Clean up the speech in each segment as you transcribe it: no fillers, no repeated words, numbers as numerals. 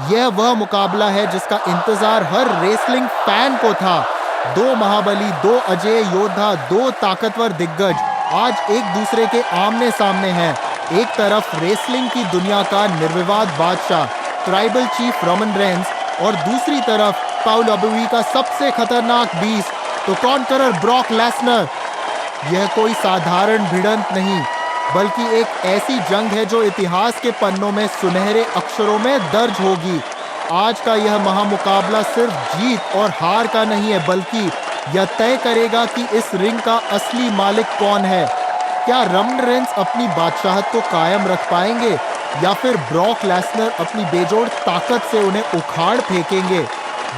यह वह मुकाबला है जिसका इंतजार हर रेसलिंग फैन को था। दो महाबली, दो अजेय योद्धा, दो ताकतवर दिग्गज आज एक दूसरे के आमने सामने हैं। एक तरफ रेसलिंग की दुनिया का निर्विवाद बादशाह ट्राइबल चीफ रोमन रेंस और दूसरी तरफ WWE का सबसे खतरनाक बीस्ट तो कॉन्करर ब्रॉक लेसनर। यह कोई साधारण भिड़ंत नहीं बल्कि एक ऐसी जंग है जो इतिहास के पन्नों में सुनहरे अक्षरों में दर्ज होगी। आज का यह महामुकाबला सिर्फ जीत और हार का नहीं है बल्कि यह तय करेगा कि इस रिंग का असली मालिक कौन है। क्या रोमन रेंस अपनी बादशाहत को कायम रख पाएंगे या फिर ब्रॉक लेसनर अपनी बेजोड़ ताकत से उन्हें उखाड़ फेंकेंगे।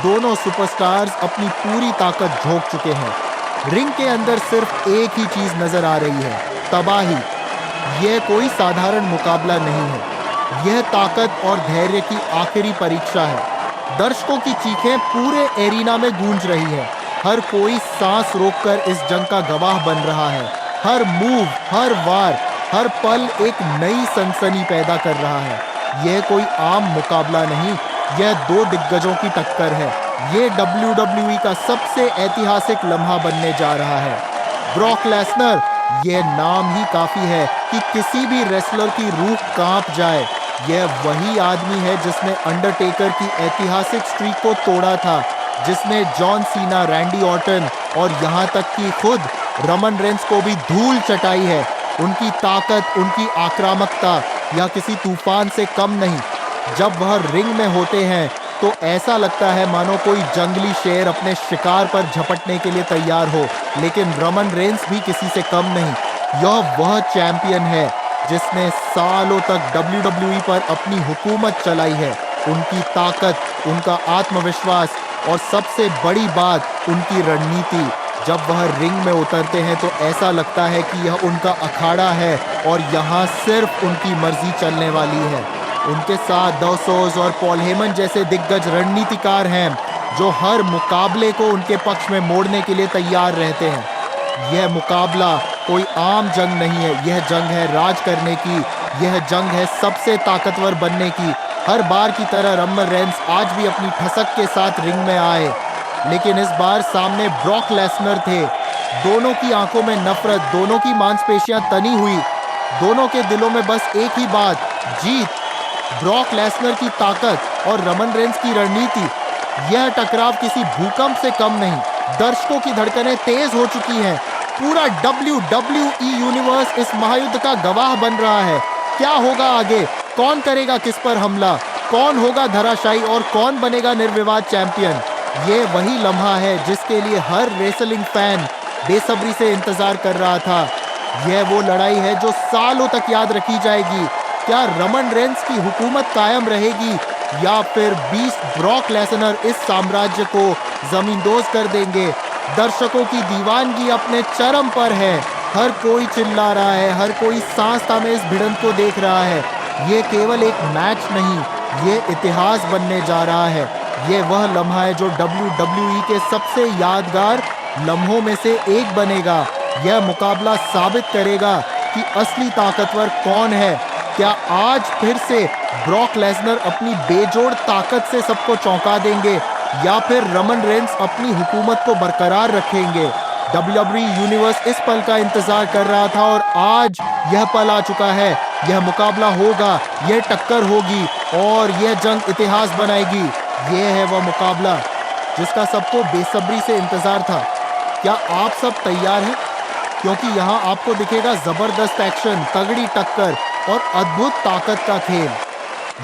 दोनों सुपरस्टार्स अपनी पूरी ताकत झोंक चुके हैं। रिंग के अंदर सिर्फ एक ही चीज नजर आ रही है, तबाही। यह कोई साधारण मुकाबला नहीं है, यह ताकत और धैर्य की आखिरी परीक्षा है। दर्शकों की चीखें पूरे एरिना में गूंज रही है। हर कोई सांस रोककर इस जंग का गवाह बन रहा है। हर मूव, हर वार, हर पल एक नई सनसनी पैदा कर रहा है। यह कोई आम मुकाबला नहीं, यह दो दिग्गजों की टक्कर है। यह WWE का सबसे ऐतिहासिक लम्हा बनने जा रहा है। ब्रॉक लेसनर, यह नाम ही काफी है कि किसी भी रेसलर की रूह कांप जाए। यह वही आदमी है जिसने अंडरटेकर की ऐतिहासिक स्ट्रीक को तोड़ा था, जिसने जॉन सीना, रैंडी ऑर्टन और यहाँ तक कि खुद रोमन रेंस को भी धूल चटाई है। उनकी ताकत, उनकी आक्रामकता या किसी तूफान से कम नहीं। जब वह रिंग में होते हैं तो ऐसा लगता है मानो कोई जंगली शेर अपने शिकार पर झपटने के लिए तैयार हो। लेकिन रोमन रेंस भी किसी से कम नहीं। यह वह चैंपियन है जिसने सालों तक WWE पर अपनी हुकूमत चलाई है। उनकी ताकत, उनका आत्मविश्वास और सबसे बड़ी बात, उनकी रणनीति। जब वह रिंग में उतरते हैं तो ऐसा लगता है कि यह उनका अखाड़ा है और यहाँ सिर्फ उनकी मर्जी चलने वाली है। उनके साथ द सोज और पॉल हेमन जैसे दिग्गज रणनीतिकार हैं जो हर मुकाबले को उनके पक्ष में मोड़ने के लिए तैयार रहते हैं। यह मुकाबला कोई आम जंग नहीं है, यह जंग है राज करने की, यह जंग है सबसे ताकतवर बनने की। हर बार की तरह रोमन रेंस आज भी अपनी ठसक के साथ रिंग में आए, लेकिन इस बार सामने ब्रॉक लेसनर थे। दोनों की आंखों में नफरत, दोनों की मांसपेशियां तनी हुई, दोनों के दिलों में बस एक ही बात, जीत। ब्रॉक लेसनर की ताकत और रोमन रेंस की रणनीति, यह टकराव किसी भूकंप से कम नहीं। दर्शकों की धड़कनें तेज हो चुकी हैं। पूरा WWE यूनिवर्स इस महायुद्ध का गवाह बन रहा है। क्या होगा आगे? कौन करेगा किस पर हमला? कौन होगा धराशायी और कौन बनेगा निर्विवाद चैंपियन? ये वही लम्हा है जिसके लिए हर रेसलिंग फैन बेसब्री से इंतजार कर रहा था। यह वो लड़ाई है जो सालों तक याद रखी जाएगी। क्या रोमन रेंस की हुकूमत कायम रहेगी या फिर बीस्ट ब्रॉक लेसनर इस साम्राज्य को जमींदोज कर देंगे? दर्शकों की दीवानगी अपने चरम पर है। हर कोई चिल्ला रहा है, हर कोई सांस थामे इस भिड़ंत को देख रहा है। ये केवल एक मैच नहीं, ये इतिहास बनने जा रहा है। ये वह लम्हा है जो WWE के सबसे यादगार लम्हों में से एक बनेगा। यह मुकाबला साबित करेगा कि असली ताकतवर कौन है। क्या आज फिर से ब्रॉक लेसनर अपनी बेजोड़ ताकत से सबको चौंका देंगे या फिर रोमन रेंस अपनी हुकूमत को बरकरार रखेंगे? WWE यूनिवर्स इस पल का इंतजार कर रहा था और आज यह पल आ चुका है। यह मुकाबला होगा, यह टक्कर होगी और यह जंग इतिहास बनाएगी। यह है वह मुकाबला जिसका सबको बेसब्री से इंतजार था। क्या आप सब तैयार हैं? क्योंकि यहाँ आपको दिखेगा जबरदस्त एक्शन, तगड़ी टक्कर और अद्भुत ताकत का खेल।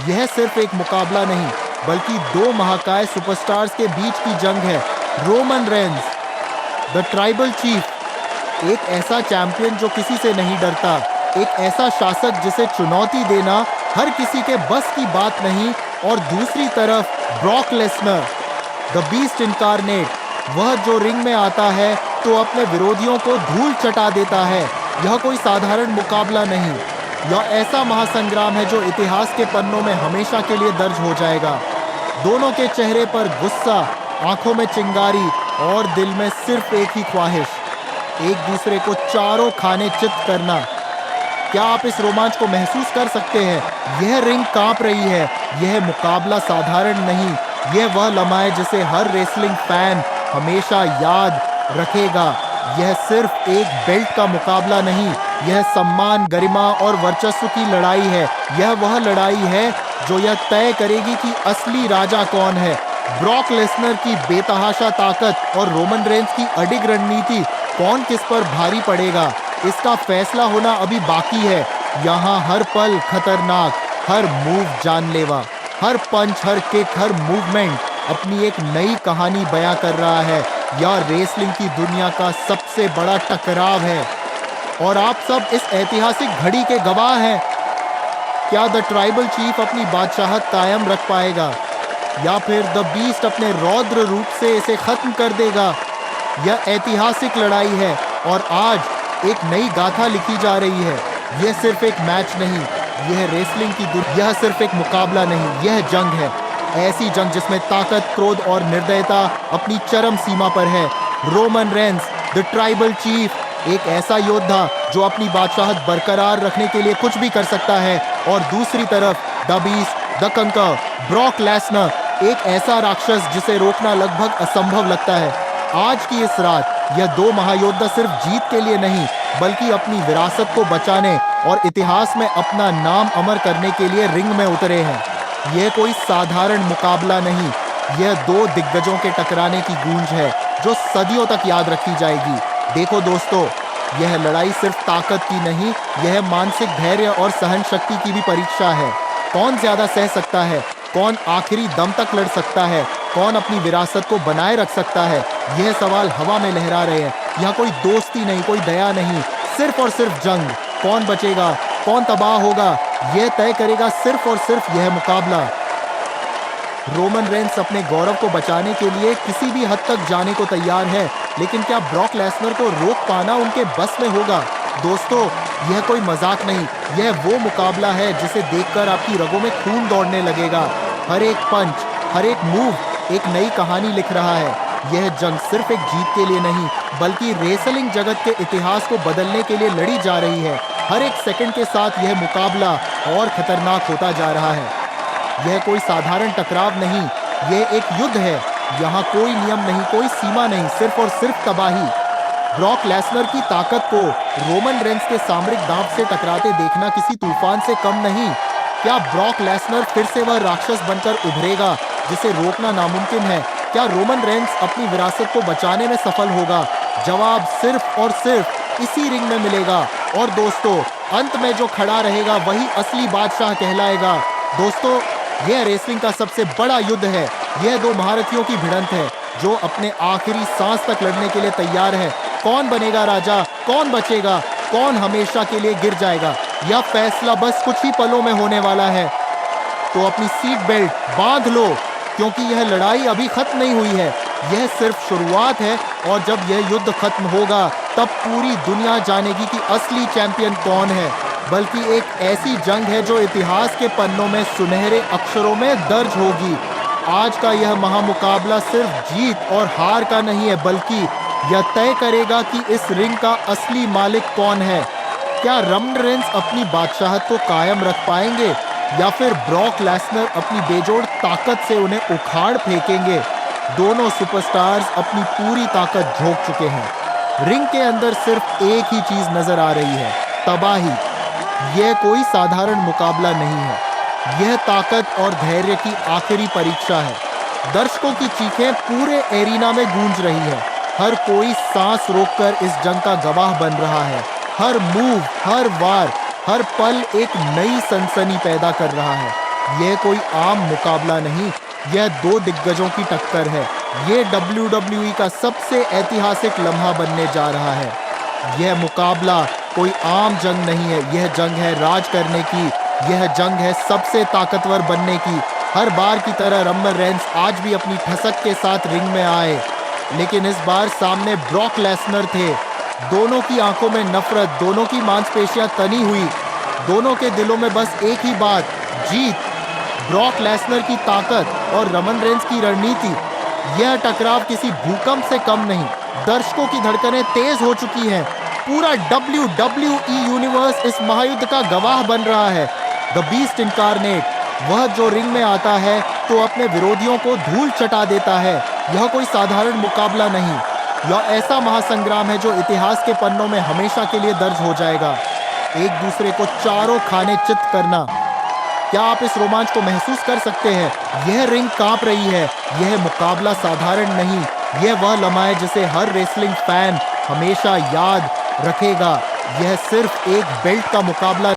यह सिर्फ एक मुकाबला नहीं बल्कि दो महाकाय सुपरस्टार्स के बीच की जंग है। Roman Reigns, the tribal chief, एक ऐसा चैंपियन जो किसी से नहीं डरता, एक ऐसा शासक जिसे चुनौती देना हर किसी के बस की बात नहीं, और दूसरी तरफ Brock Lesnar, the beast incarnate, वह जो रिंग में आता है तो अपने विरोधियों को धूल चटा देता है। यह कोई साधारण मुकाबला नहीं, यह ऐसा महासंग्राम है जो इतिहास के पन्नों में हमेशा के लिए दर्ज हो जाएगा। दोनों के चेहरे पर गुस्सा, आंखों में चिंगारी और दिल में सिर्फ एक ही ख्वाहिश, एक दूसरे को चारों खाने चित करना। क्या आप इस रोमांच को महसूस कर सकते हैं? यह रिंग कांप रही है। यह मुकाबला साधारण नहीं। यह वह लम्हा है जिसे हर रेसलिंग फैन हमेशा याद रखेगा। यह सिर्फ एक बेल्ट का मुकाबला नहीं, यह सम्मान, गरिमा और वर्चस्व की लड़ाई है। यह वह लड़ाई है जो यह तय करेगी कि असली राजा कौन है। ब्रॉक लेसनर की बेतहाशा ताकत और रोमन रेंस की अडिग रणनीति, कौन किस पर भारी पड़ेगा, इसका फैसला होना अभी बाकी है। यहाँ हर पल खतरनाक, हर मूव जानलेवा, हर पंच, हर किक, हर मूवमेंट अपनी एक नई कहानी बयां कर रहा है। यह रेसलिंग की दुनिया का सबसे बड़ा टकराव है और आप सब इस ऐतिहासिक घड़ी के गवाह हैं। क्या द ट्राइबल चीफ अपनी बादशाहत कायम रख पाएगा या फिर द बीस्ट अपने रौद्र रूप से इसे खत्म कर देगा? यह ऐतिहासिक लड़ाई है और आज एक नई गाथा लिखी जा रही है। यह सिर्फ एक मैच नहीं, यह रेसलिंग की दुनिया, यह सिर्फ एक मुकाबला नहीं, यह जंग है। ऐसी जंग जिसमें ताकत, क्रोध और निर्दयता अपनी चरम सीमा पर है। Roman Reigns, the tribal chief, एक ऐसा योद्धा जो अपनी बादशाहत बरकरार रखने के लिए कुछ भी कर सकता है, और दूसरी तरफ द बीस्ट, द कंकर, ब्रॉक लेसनर, एक ऐसा राक्षस जिसे रोकना लगभग असंभव लगता है। आज की इस रात यह दो महायोद्धा सिर्फ जीत के लिए नहीं, बल्कि अपनी विरासत को बचाने और इतिहास में अपना नाम अमर करने के लिए रिंग में उतरे हैं। यह कोई साधारण मुकाबला नहीं, यह दो दिग्गजों के टकराने की गूंज है जो सदियों तक याद रखी जाएगी। देखो दोस्तों, यह लड़ाई सिर्फ ताकत की नहीं, यह मानसिक धैर्य और सहन शक्ति की भी परीक्षा है। कौन ज्यादा सह सकता है, कौन आखिरी दम तक लड़ सकता है, कौन अपनी विरासत को बनाए रख सकता है, यह सवाल हवा में लहरा रहे हैं। यहाँ कोई दोस्ती नहीं, कोई दया नहीं, सिर्फ और सिर्फ जंग। कौन बचेगा, कौन तबाह होगा, यह तय करेगा सिर्फ और सिर्फ यह मुकाबला। रोमन रेंस अपने गौरव को बचाने के लिए किसी भी हद तक जाने को तैयार है, लेकिन क्या ब्रॉक लेसनर को रोक पाना उनके बस में होगा? दोस्तों, यह कोई मजाक नहीं, यह वो मुकाबला है जिसे देखकर आपकी रगों में खून दौड़ने लगेगा। हर एक पंच, हर एक मूव एक नई कहानी लिख रहा है। यह जंग सिर्फ एक जीत के लिए नहीं, बल्कि रेसलिंग जगत के इतिहास को बदलने के लिए लड़ी जा रही है। हर एक सेकंड के साथ यह मुकाबला और खतरनाक होता जा रहा है। यह कोई साधारण टकराव नहीं, यह एक युद्ध है। यहाँ कोई नियम नहीं, कोई सीमा नहीं, सिर्फ और सिर्फ तबाही। ब्रॉक लेसनर की ताकत को रोमन रेंस के सामरिक दांव से टकराते देखना किसी तूफान से कम नहीं। क्या ब्रॉक लेसनर फिर से वह राक्षस बनकर उभरेगा जिसे रोकना नामुमकिन है? क्या रोमन रेंस अपनी विरासत को बचाने में सफल होगा? जवाब सिर्फ और सिर्फ इसी रिंग में मिलेगा। और दोस्तों, अंत में जो खड़ा रहेगा वही असली बादशाह कहलाएगा। दोस्तों, यह रेसलिंग का सबसे बड़ा युद्ध है। यह दो महारथियों की भिड़ंत है जो अपने आखिरी सांस तक लड़ने के लिए तैयार है। कौन बनेगा राजा, कौन बचेगा, कौन हमेशा के लिए गिर जाएगा, यह फैसला बस कुछ ही पलों में होने वाला है। तो अपनी सीट बेल्ट बांध लो, क्योंकि यह लड़ाई अभी खत्म नहीं हुई है। यह सिर्फ शुरुआत है और जब यह युद्ध खत्म होगा तब पूरी दुनिया जानेगी कि असली चैंपियन कौन है। बल्कि एक ऐसी जंग है जो इतिहास के पन्नों में सुनहरे अक्षरों में दर्ज होगी। आज का यह महामुकाबला सिर्फ जीत और हार का नहीं है, बल्कि यह तय करेगा कि इस रिंग का असली मालिक कौन है। क्या रोमन रेंस अपनी बादशाहत को कायम रख पाएंगे या फिर ब्रॉक लेसनर अपनी बेजोड़ ताकत से उन्हें उखाड़ फेंकेंगे? दोनों सुपरस्टार्स अपनी पूरी ताकत झोंक चुके हैं। रिंग के अंदर सिर्फ एक ही चीज नजर आ रही है, तबाही। यह कोई साधारण मुकाबला नहीं है, यह ताकत और धैर्य की आखिरी परीक्षा है। दर्शकों की चीखें पूरे एरिना में गूंज रही है। हर कोई सांस रोककर इस जंग का गवाह बन रहा है। हर मूव, हर वार, हर पल एक नई सनसनी पैदा कर रहा है। यह कोई आम मुकाबला नहीं, यह दो दिग्गजों की टक्कर है। यह WWE का सबसे ऐतिहासिक लम्हा बनने जा रहा है। यह मुकाबला कोई आम जंग नहीं है, यह जंग है राज करने की, यह जंग है सबसे ताकतवर बनने की। हर बार की तरह रोमन रेंस आज भी अपनी ठसक के साथ रिंग में आए, लेकिन इस बार सामने ब्रॉक लेसनर थे। दोनों की आंखों में नफरत, दोनों की मांसपेशियां तनी हुई, दोनों के दिलों में बस एक ही बात, जीत। ब्रॉक लेसनर की ताकत और रोमन रेंस की रणनीति, यह टकराव किसी भूकंप से कम नहीं। दर्शकों की धड़कनें तेज हो चुकी हैं, पूरा WWE यूनिवर्स इस महायुद्ध का गवाह बन रहा है। द बीस्ट इनकारनेट, वह जो रिंग में आता है तो अपने विरोधियों को धूल चटा देता है। यह कोई साधारण मुकाबला नहीं, यह ऐसा महासंग्राम है जो इतिहास के पन्नों में हमेशा के लिए दर्ज हो जाएगा। एक दूसरे को चारों खाने चित करना। क्या आप इस रोमांच को महसूस कर सकते हैं? यह रिंग कांप रही है। यह मुकाबला साधारण नहीं, यह वह लम्हा है जिसे हर रेसलिंग फैन हमेशा याद रखेगा। यह सिर्फ एक बेल्ट का मुकाबला